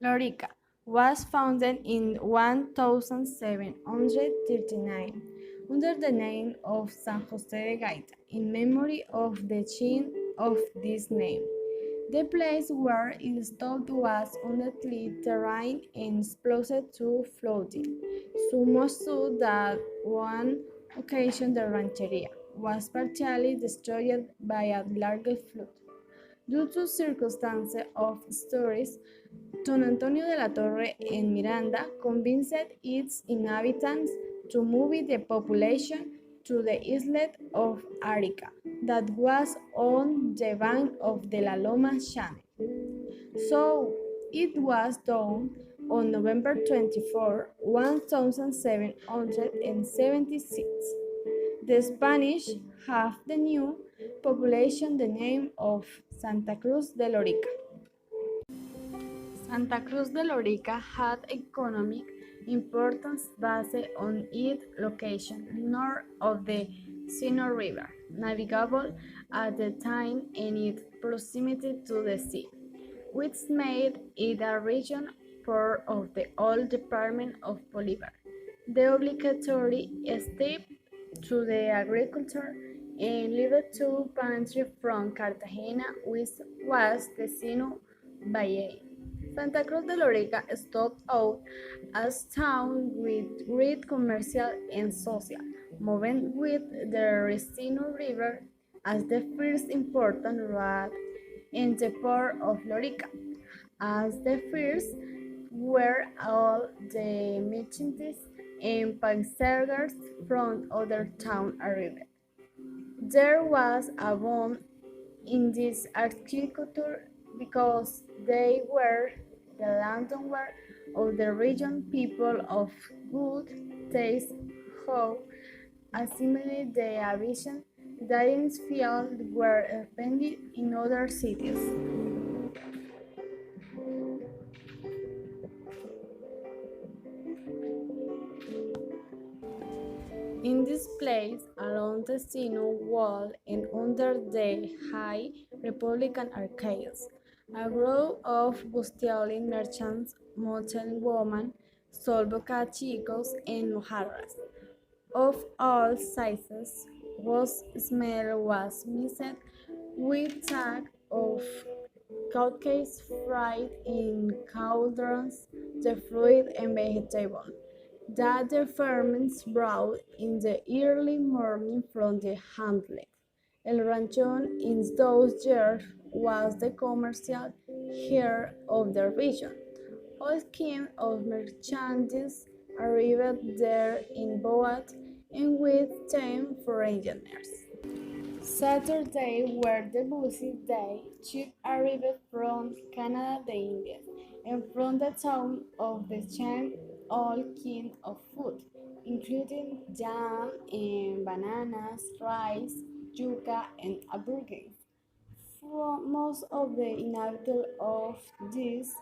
Lorica was founded in 1739 under the name of San Jose de Gaita in memory of the king of this name. The place where it stood was unearthly terrain and exposed to flooding, so much so that one occasion the rancheria was partially destroyed by a large flood. Due to circumstances of stories, Don Antonio de la Torre en Miranda convinced its inhabitants to move the population to the islet of Arica that was on the bank of the La Loma Channel. So it was done on November 24, 1776. The Spanish have the new population the name of Santa Cruz de Lorica. Santa Cruz de Lorica had economic importance based on its location north of the Sino River, navigable at the time and its proximity to the sea, which made it a region part of the old department of Bolivar. The obligatory step to the agriculture and lived to pantry from Cartagena, which was the Sino Valle. Santa Cruz de Lorica stood out as town with great commercial and social movement with the Ricino River as the first important road in the port of Lorica, as the first where all the merchants and passengers from other towns arrived. There was a boom in this agriculture because they were the landowner of the region people of good taste who assimilated the ambition that in field were expanded in other cities. In this place, along the Sino wall and under the high Republican arcades, a group of bustling merchants, mountain women, sold boca chicos and mojarras of all sizes, whose smell was mixed with tag of cupcakes fried in cauldrons, the fruit and vegetable that the farmers brought in the early morning from the hamlet. El Ranchón in those years was the commercial heart of the region. All kinds of merchandise arrived there in boat and with 10 foreigners. Saturday were the busy day. Ship arrived from Canada, the Indies, and from the town of the chain all kinds of food, including jam and bananas, rice, yuca, and hamburgers. Most of the inhabitants of this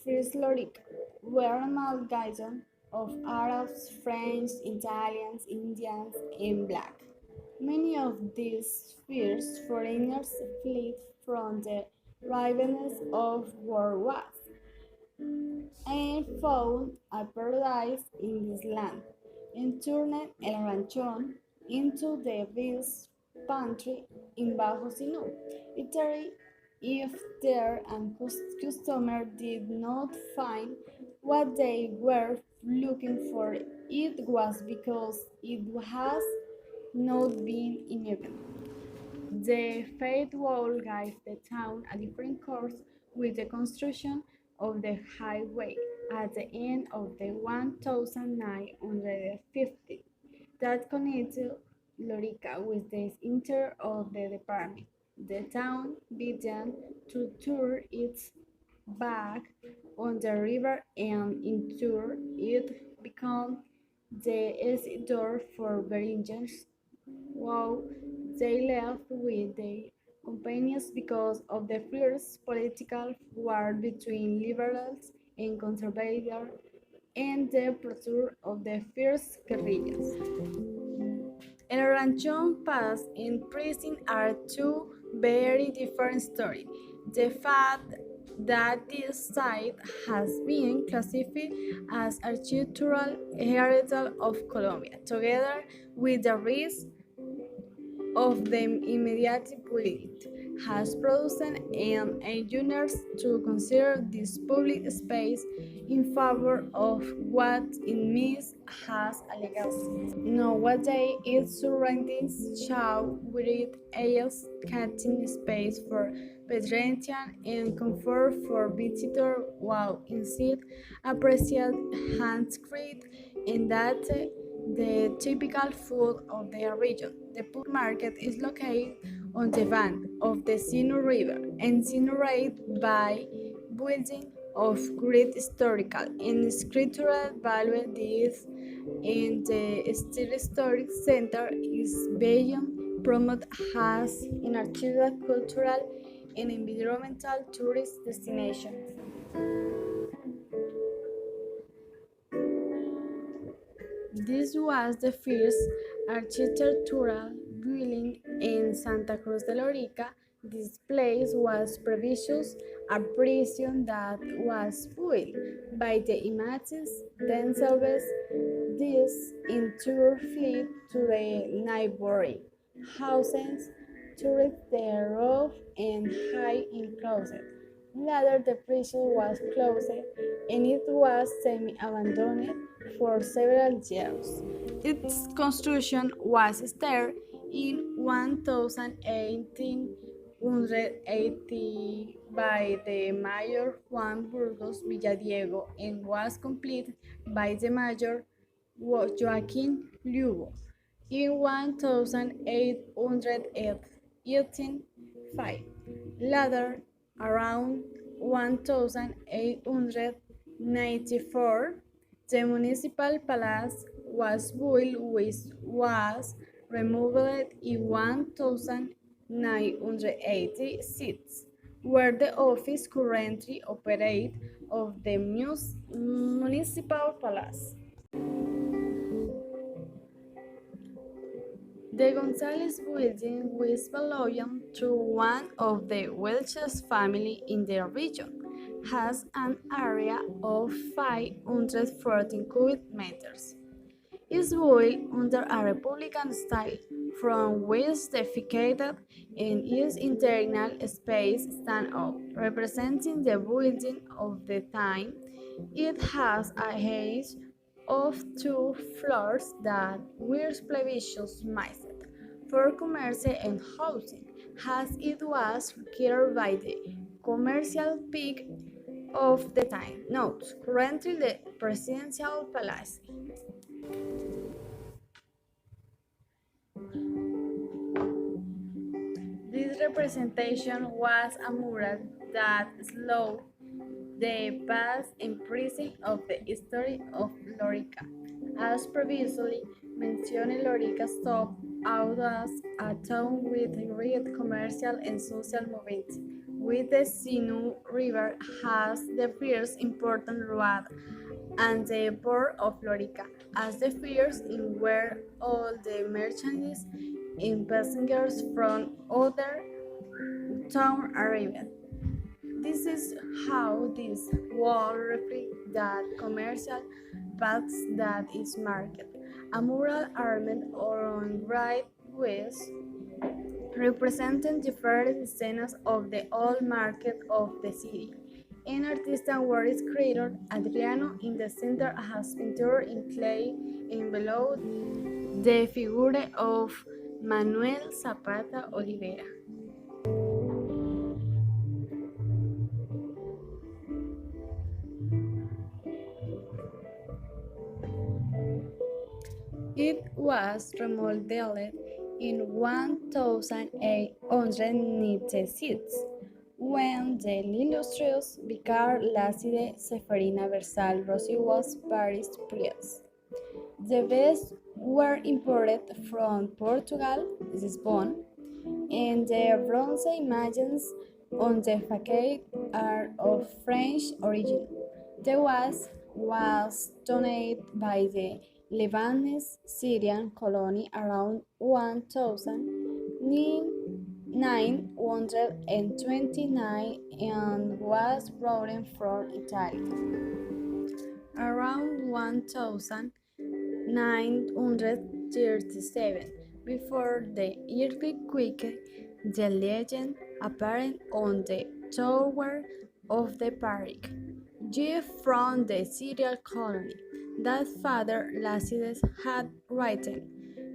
first Lorica were amalgamation of Arabs, French, Italians, Indians, and black. Many of these first foreigners fled from the ravens of World Wars and found a paradise in this land, and turned El Ranchón into the best pantry in Bajo Sinú. Italy, if their customer did not find what they were looking for, it was because it has not been invented. The faith wall gave the town a different course with the construction of the highway at the end of the 1950 that connected Lorica with the center of the department. The town began to turn its back on the river and in turn it became the exit door for Beringers. Wow, they left with their companions because of the fierce political war between liberals and conservatives and the pursuit of the fierce guerrillas. El Ranchón Pass and prison are two very different stories. The fact that this site has been classified as architectural heritage of Colombia, together with the rest of the immediate building, has produced an engineers to consider this public space in favor of what it means as a legacy. Nowadays, its surroundings show with a cutting space for pedestrians and comfort for visitors, while instead appreciate handcrafted and that the typical food of their region. The food market is located on the bank of the Sinu River and generated by building of great historical and sculptural value. This in the Still Historic Center is being promoted as an architectural, cultural, and environmental tourist destination. This was the first architectural building in Santa Cruz de Lorica. This place was previously a prison that was built by the images themselves. This in turn fled to the neighboring houses, tore the roof and hid in closets. Later, the prison was closed and it was semi-abandoned for several years. Its construction was started in 1880 by the Mayor Juan Burgos Villadiego and was completed by the Mayor Joaquín Lugo in 1885. Later, around 1894, the municipal palace was built, which was removed in 1986, where the office currently operates of the municipal palace. The Gonzalez building was belonging to one of the wealthiest families in the region, has an area of 514 cubic meters. Is built under a Republican style, from which defecated and its internal space stand out, representing the building of the time. It has a height of 2 floors that were plebiscite for commerce and housing, as it was required by the commercial peak of the time. Note, currently the presidential palace. This representation was a mural that showed the past and present of the history of Lorica. As previously mentioned, Lorica started out as a town with great commercial and social movement, with the Sinu River as the first important road and the port of Lorica as the first in where all the merchandise and passengers from other towns arrived. This is how this wall reflects that commercial path that is marked. A mural armed on right west representing different scenes of the old market of the city. An artistic work is created Adriano in the center has painted in clay and below the figure of Manuel Zapata Olivera. It was remodeled in 1896 when the illustrious Vicar Lacide Seferina Versal Rossi was Paris Priest. The vests were imported from Portugal, Lisbon, and the bronze images on the facade are of French origin. The vase was donated by the Lebanese Syrian colony around 1000 929 and was brought from Italy. Around 1937, before the earthquake, the legend appeared on the tower of the parish. Jeff from the Syrian colony that Father Lassides had written.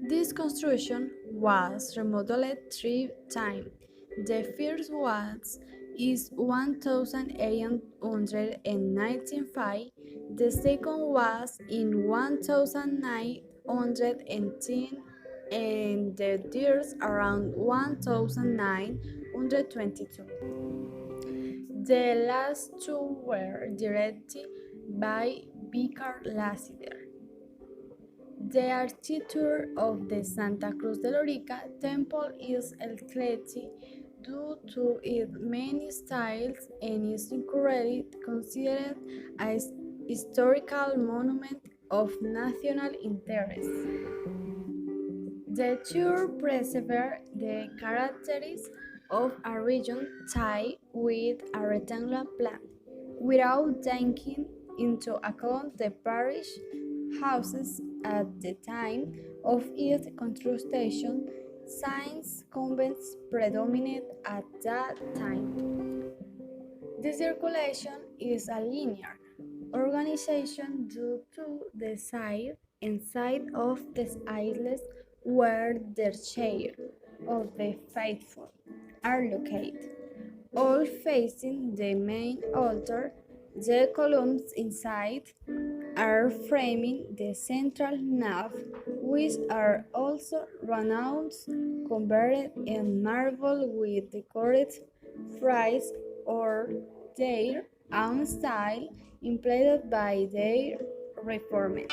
This construction was remodeled 3 times. The first was in 1895, the second was in 1910, and the third around 1922. The last two were directed by Vicar Lassiter. The architecture of the Santa Cruz de Lorica temple is eclectic due to its many styles and is currently considered a historical monument of national interest. The church preserves the characteristics of a region tied with a rectangular plan, without taking into account the parish houses at the time of its construction, since convents predominated at that time. The circulation is a linear organization due to the size and size of the aisles where the chairs of the faithful are located, all facing the main altar. The columns inside are framing the central nave, which are also renowned, covered in marble with decorated frieze or their own style implied by their reformers.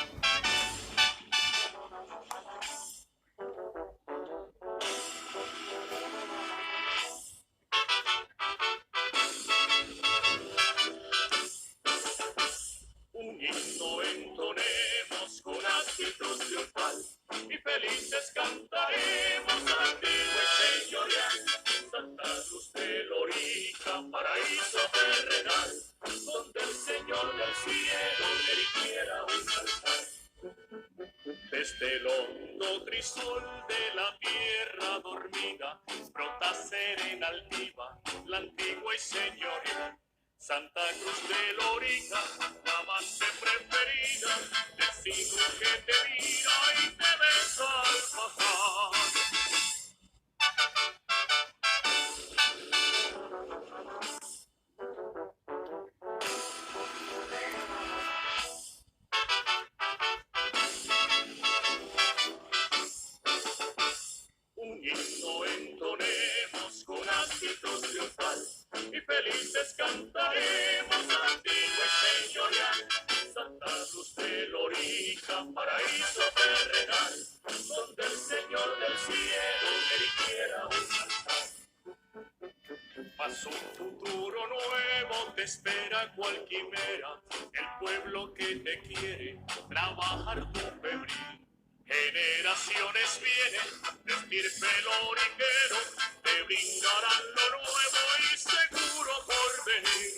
Un himno entonemos con actitud triunfal y felices cantaremos antiguo y señorial. Santa Cruz de Lorica, paraíso terrenal, donde el Señor del cielo le erigiera un altar. Desde el hondo crisol de la tierra dormida, brota serena altiva la antigua y señorial. Santa Cruz de Lorica, la amante preferida, del siglo que te mira y te besa al pasar. Un himno entonemos con actitud triunfal y felices cantaremos antiguo y señorial. Santa Cruz de Lorica, paraíso terrenal, donde el Señor del cielo erigiera un altar. Mas un futuro nuevo te espera cual quimera, el pueblo que te quiere trabajar tu febril. Generaciones vienen de estirpe loriquero, te brindarán lo nuevo y seguro por venir.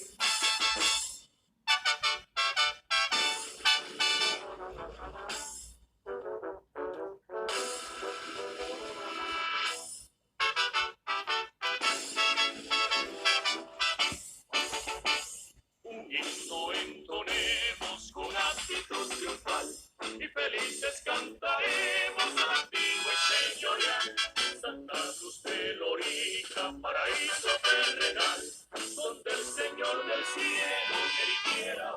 Un himno entonemos con actitud triunfal y felices cantaremos antiguo y señorial. Santa Cruz de Lorica, paraíso terrenal, donde el Señor del cielo erigiera